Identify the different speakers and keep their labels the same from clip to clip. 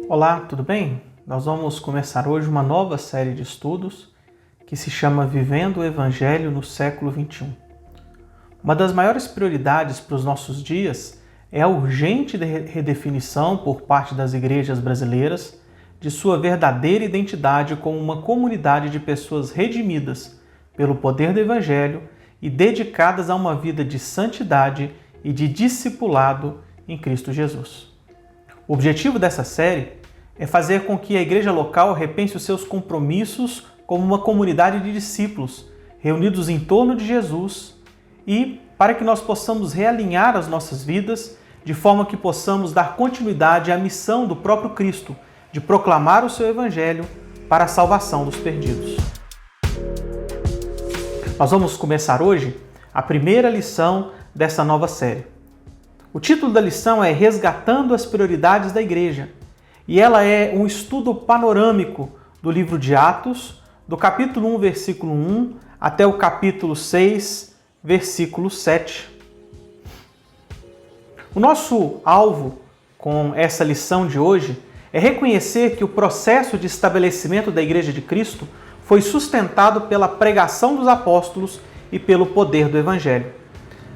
Speaker 1: Olá, tudo bem? Nós vamos começar hoje uma nova série de estudos que se chama Vivendo o Evangelho no século XXI. Uma das maiores prioridades para os nossos dias é a urgente redefinição por parte das igrejas brasileiras de sua verdadeira identidade como uma comunidade de pessoas redimidas pelo poder do Evangelho e dedicadas a uma vida de santidade e de discipulado em Cristo Jesus. O objetivo dessa série é fazer com que a igreja local repense os seus compromissos como uma comunidade de discípulos reunidos em torno de Jesus e para que nós possamos realinhar as nossas vidas de forma que possamos dar continuidade à missão do próprio Cristo de proclamar o seu Evangelho para a salvação dos perdidos. Nós vamos começar hoje a primeira lição dessa nova série. O título da lição é Resgatando as Prioridades da Igreja, e ela é um estudo panorâmico do livro de Atos, do capítulo 1, versículo 1, até o capítulo 6, versículo 7. O nosso alvo com essa lição de hoje é reconhecer que o processo de estabelecimento da Igreja de Cristo foi sustentado pela pregação dos apóstolos e pelo poder do Evangelho.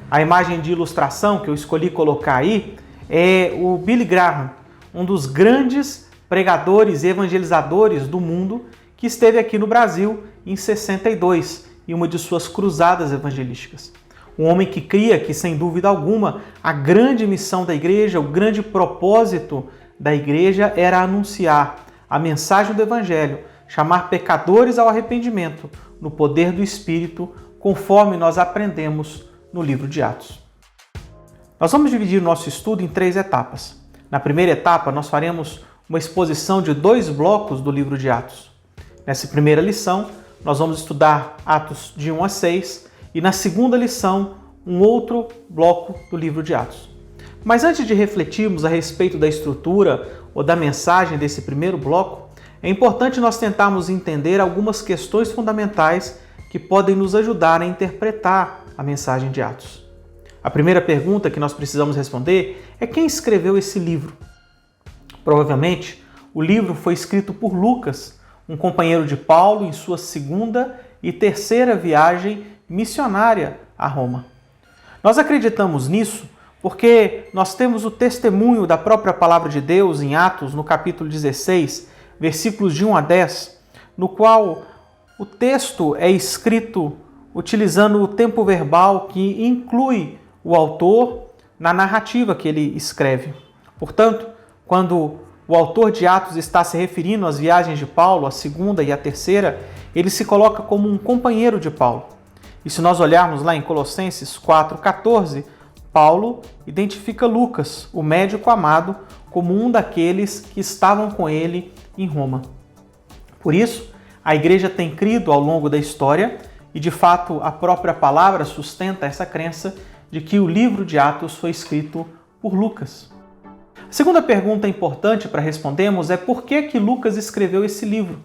Speaker 1: A imagem de ilustração que eu escolhi colocar aí é o Billy Graham, um dos grandes pregadores e evangelizadores do mundo que esteve aqui no Brasil em 62, em uma de suas cruzadas evangelísticas. Um homem que cria que, sem dúvida alguma, a grande missão da igreja, o grande propósito da igreja era anunciar a mensagem do Evangelho, chamar pecadores ao arrependimento no poder do Espírito, conforme nós aprendemos no livro de Atos. Nós vamos dividir o nosso estudo em 3 etapas. Na primeira etapa, nós faremos uma exposição de 2 blocos do livro de Atos. Nessa primeira lição, nós vamos estudar Atos de 1 a 6 e na segunda lição, um outro bloco do livro de Atos. Mas antes de refletirmos a respeito da estrutura ou da mensagem desse primeiro bloco, é importante nós tentarmos entender algumas questões fundamentais que podem nos ajudar a interpretar a mensagem de Atos. A primeira pergunta que nós precisamos responder é quem escreveu esse livro? Provavelmente, o livro foi escrito por Lucas, um companheiro de Paulo em sua segunda e terceira viagem missionária a Roma. Nós acreditamos nisso porque nós temos o testemunho da própria palavra de Deus em Atos, no capítulo 16, versículos de 1 a 10, no qual o texto é escrito utilizando o tempo verbal que inclui o autor na narrativa que ele escreve. Portanto, quando o autor de Atos está se referindo às viagens de Paulo, a segunda e a terceira, ele se coloca como um companheiro de Paulo. E se nós olharmos lá em Colossenses 4,14, Paulo identifica Lucas, o médico amado, como um daqueles que estavam com ele em Roma. Por isso, a igreja tem crido ao longo da história e, de fato, a própria palavra sustenta essa crença de que o livro de Atos foi escrito por Lucas. A segunda pergunta importante para respondermos é por que Lucas escreveu esse livro?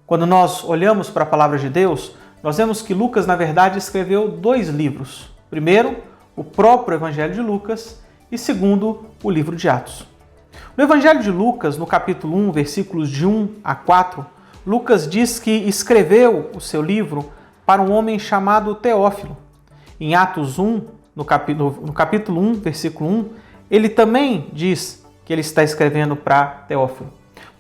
Speaker 1: Quando nós olhamos para a palavra de Deus, nós vemos que Lucas, na verdade, escreveu 2 livros. Primeiro, o próprio Evangelho de Lucas e segundo, o livro de Atos. No Evangelho de Lucas, no capítulo 1, versículos de 1 a 4, Lucas diz que escreveu o seu livro para um homem chamado Teófilo. Em Atos 1, no capítulo 1, versículo 1, ele também diz que ele está escrevendo para Teófilo.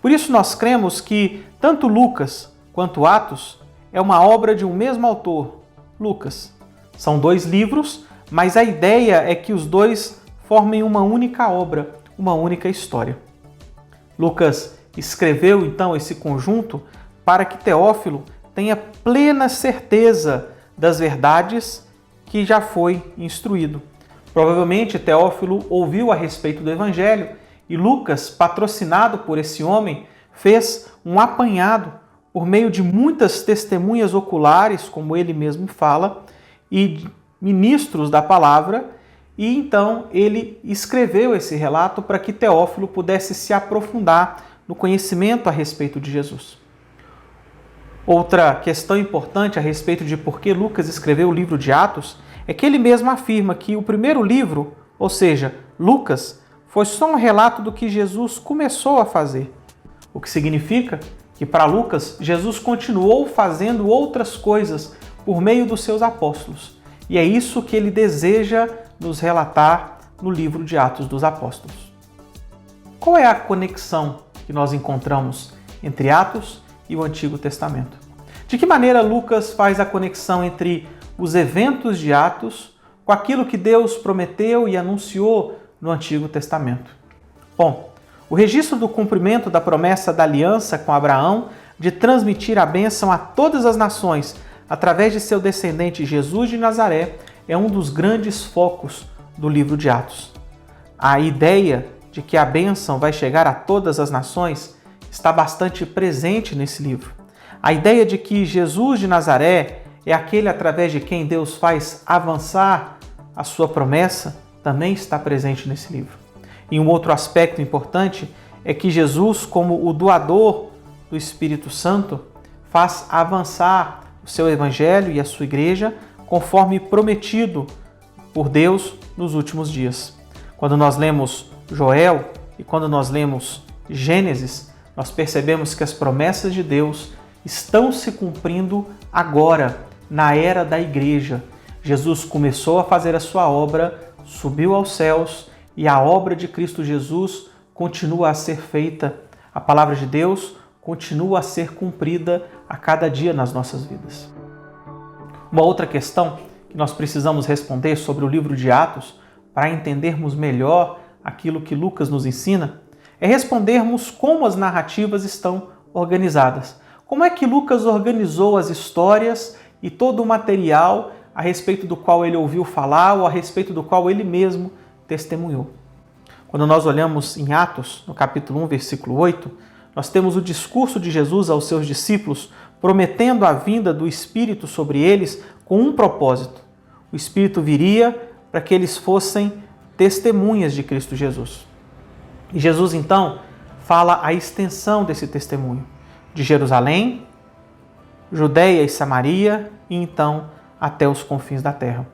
Speaker 1: Por isso nós cremos que tanto Lucas quanto Atos é uma obra de um mesmo autor, Lucas. São 2 livros, mas a ideia é que os 2 formem uma única obra, uma única história. Lucas escreveu então esse conjunto para que Teófilo tenha plena certeza das verdades que já foi instruído. Provavelmente Teófilo ouviu a respeito do Evangelho e Lucas, patrocinado por esse homem, fez um apanhado por meio de muitas testemunhas oculares, como ele mesmo fala, e ministros da palavra, e então ele escreveu esse relato para que Teófilo pudesse se aprofundar no conhecimento a respeito de Jesus. Outra questão importante a respeito de por que Lucas escreveu o livro de Atos é que ele mesmo afirma que o primeiro livro, ou seja, Lucas, foi só um relato do que Jesus começou a fazer, o que significa que para Lucas, Jesus continuou fazendo outras coisas por meio dos seus apóstolos. E é isso que ele deseja nos relatar no livro de Atos dos Apóstolos. Qual é a conexão que nós encontramos entre Atos e o Antigo Testamento? De que maneira Lucas faz a conexão entre os eventos de Atos com aquilo que Deus prometeu e anunciou no Antigo Testamento? Bom, o registro do cumprimento da promessa da aliança com Abraão de transmitir a bênção a todas as nações através de seu descendente Jesus de Nazaré é um dos grandes focos do livro de Atos. A ideia de que a bênção vai chegar a todas as nações está bastante presente nesse livro. A ideia de que Jesus de Nazaré é aquele através de quem Deus faz avançar a sua promessa também está presente nesse livro. E um outro aspecto importante é que Jesus, como o doador do Espírito Santo, faz avançar o seu evangelho e a sua igreja conforme prometido por Deus nos últimos dias. Quando nós lemos Joel e quando nós lemos Gênesis, nós percebemos que as promessas de Deus estão se cumprindo agora, na era da igreja. Jesus começou a fazer a sua obra, subiu aos céus e a obra de Cristo Jesus continua a ser feita. A palavra de Deus continua a ser cumprida a cada dia nas nossas vidas. Uma outra questão que nós precisamos responder sobre o livro de Atos, para entendermos melhor aquilo que Lucas nos ensina, é respondermos como as narrativas estão organizadas. Como é que Lucas organizou as histórias e todo o material a respeito do qual ele ouviu falar ou a respeito do qual ele mesmo testemunhou? Quando nós olhamos em Atos, no capítulo 1, versículo 8, nós temos o discurso de Jesus aos seus discípulos, prometendo a vinda do Espírito sobre eles com um propósito. O Espírito viria para que eles fossem testemunhas de Cristo Jesus. E Jesus, então, fala a extensão desse testemunho, de Jerusalém, Judeia e Samaria, e então até os confins da terra.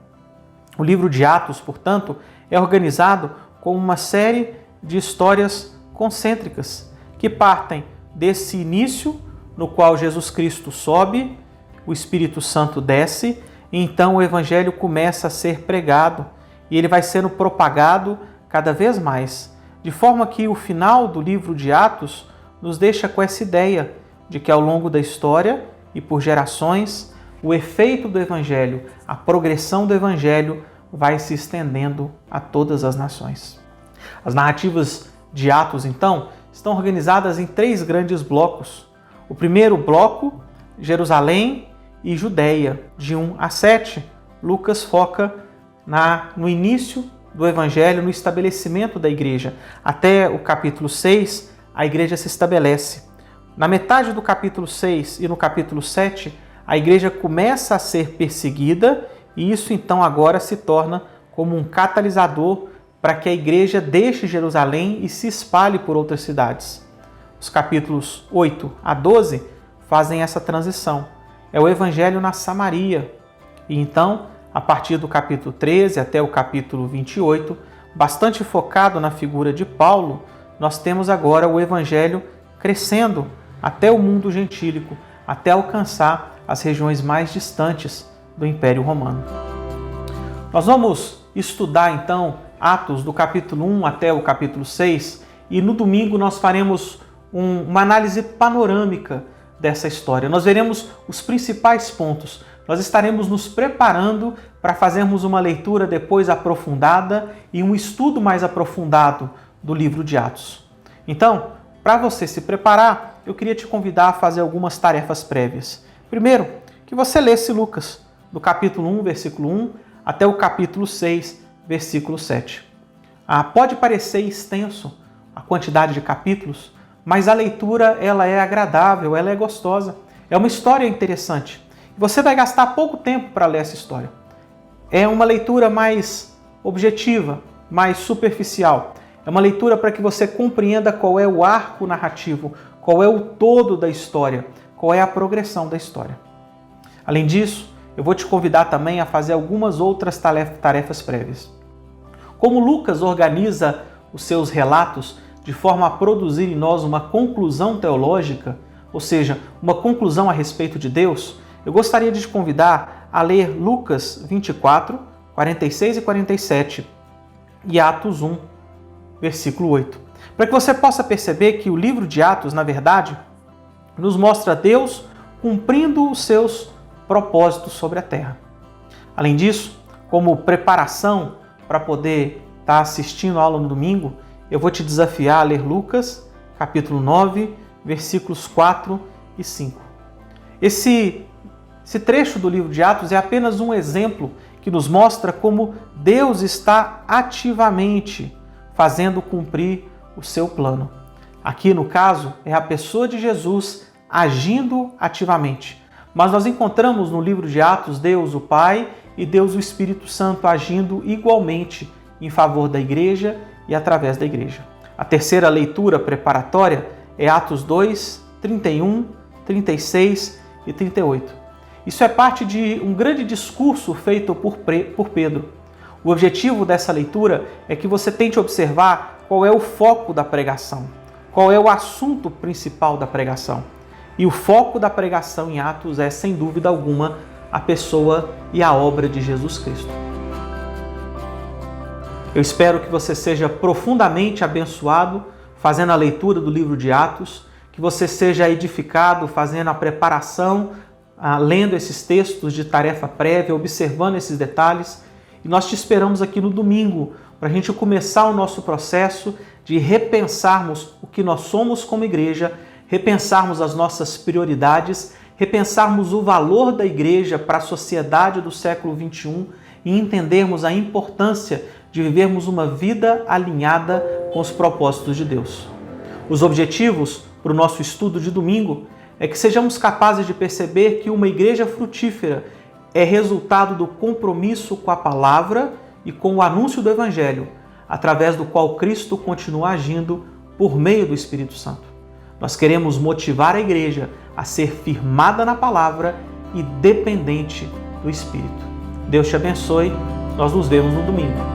Speaker 1: O livro de Atos, portanto, é organizado como uma série de histórias concêntricas que partem desse início no qual Jesus Cristo sobe, o Espírito Santo desce e então o Evangelho começa a ser pregado e ele vai sendo propagado cada vez mais, de forma que o final do livro de Atos nos deixa com essa ideia de que ao longo da história e por gerações, o efeito do Evangelho, a progressão do Evangelho vai se estendendo a todas as nações. As narrativas de Atos, então, estão organizadas em 3 grandes blocos. O primeiro bloco, Jerusalém e Judeia, de 1 a 7. Lucas foca no início do Evangelho, no estabelecimento da igreja. Até o capítulo 6, a igreja se estabelece. Na metade do capítulo 6 e no capítulo 7, a igreja começa a ser perseguida e isso então agora se torna como um catalisador para que a igreja deixe Jerusalém e se espalhe por outras cidades. Os capítulos 8 a 12 fazem essa transição. É o evangelho na Samaria. E então, a partir do capítulo 13 até o capítulo 28, bastante focado na figura de Paulo, nós temos agora o evangelho crescendo até o mundo gentílico, até alcançar as regiões mais distantes do Império Romano. Nós vamos estudar então Atos do capítulo 1 até o capítulo 6 e no domingo nós faremos uma análise panorâmica dessa história. Nós veremos os principais pontos. Nós estaremos nos preparando para fazermos uma leitura depois aprofundada e um estudo mais aprofundado do livro de Atos. Então, para você se preparar, eu queria te convidar a fazer algumas tarefas prévias. Primeiro, que você lesse Lucas, do capítulo 1, versículo 1, até o capítulo 6, versículo 7. Pode parecer extenso a quantidade de capítulos, mas a leitura ela é agradável, ela é gostosa. É uma história interessante. Você vai gastar pouco tempo para ler essa história. É uma leitura mais objetiva, mais superficial. É uma leitura para que você compreenda qual é o arco narrativo, qual é o todo da história, qual é a progressão da história. Além disso, eu vou te convidar também a fazer algumas outras tarefas prévias. Como Lucas organiza os seus relatos de forma a produzir em nós uma conclusão teológica, ou seja, uma conclusão a respeito de Deus, eu gostaria de te convidar a ler Lucas 24, 46 e 47 e Atos 1, versículo 8, para que você possa perceber que o livro de Atos, na verdade, nos mostra Deus cumprindo os seus propósitos sobre a terra. Além disso, como preparação para poder estar assistindo a aula no domingo, eu vou te desafiar a ler Lucas, capítulo 9, versículos 4 e 5. Esse trecho do livro de Atos é apenas um exemplo que nos mostra como Deus está ativamente fazendo cumprir o seu plano. Aqui, no caso, é a pessoa de Jesus agindo ativamente. Mas nós encontramos no livro de Atos Deus o Pai e Deus o Espírito Santo agindo igualmente em favor da igreja e através da igreja. A terceira leitura preparatória é Atos 2, 31, 36 e 38. Isso é parte de um grande discurso feito por Pedro. O objetivo dessa leitura é que você tente observar qual é o foco da pregação, qual é o assunto principal da pregação. E o foco da pregação em Atos é, sem dúvida alguma, a pessoa e a obra de Jesus Cristo. Eu espero que você seja profundamente abençoado fazendo a leitura do livro de Atos, que você seja edificado fazendo a preparação, lendo esses textos de tarefa prévia, observando esses detalhes. E nós te esperamos aqui no domingo para a gente começar o nosso processo de repensarmos o que nós somos como igreja, repensarmos as nossas prioridades, repensarmos o valor da igreja para a sociedade do século XXI e entendermos a importância de vivermos uma vida alinhada com os propósitos de Deus. Os objetivos para o nosso estudo de domingo é que sejamos capazes de perceber que uma igreja frutífera é resultado do compromisso com a palavra e com o anúncio do Evangelho, através do qual Cristo continua agindo por meio do Espírito Santo. Nós queremos motivar a igreja a ser firmada na palavra e dependente do Espírito. Deus te abençoe. Nós nos vemos no domingo.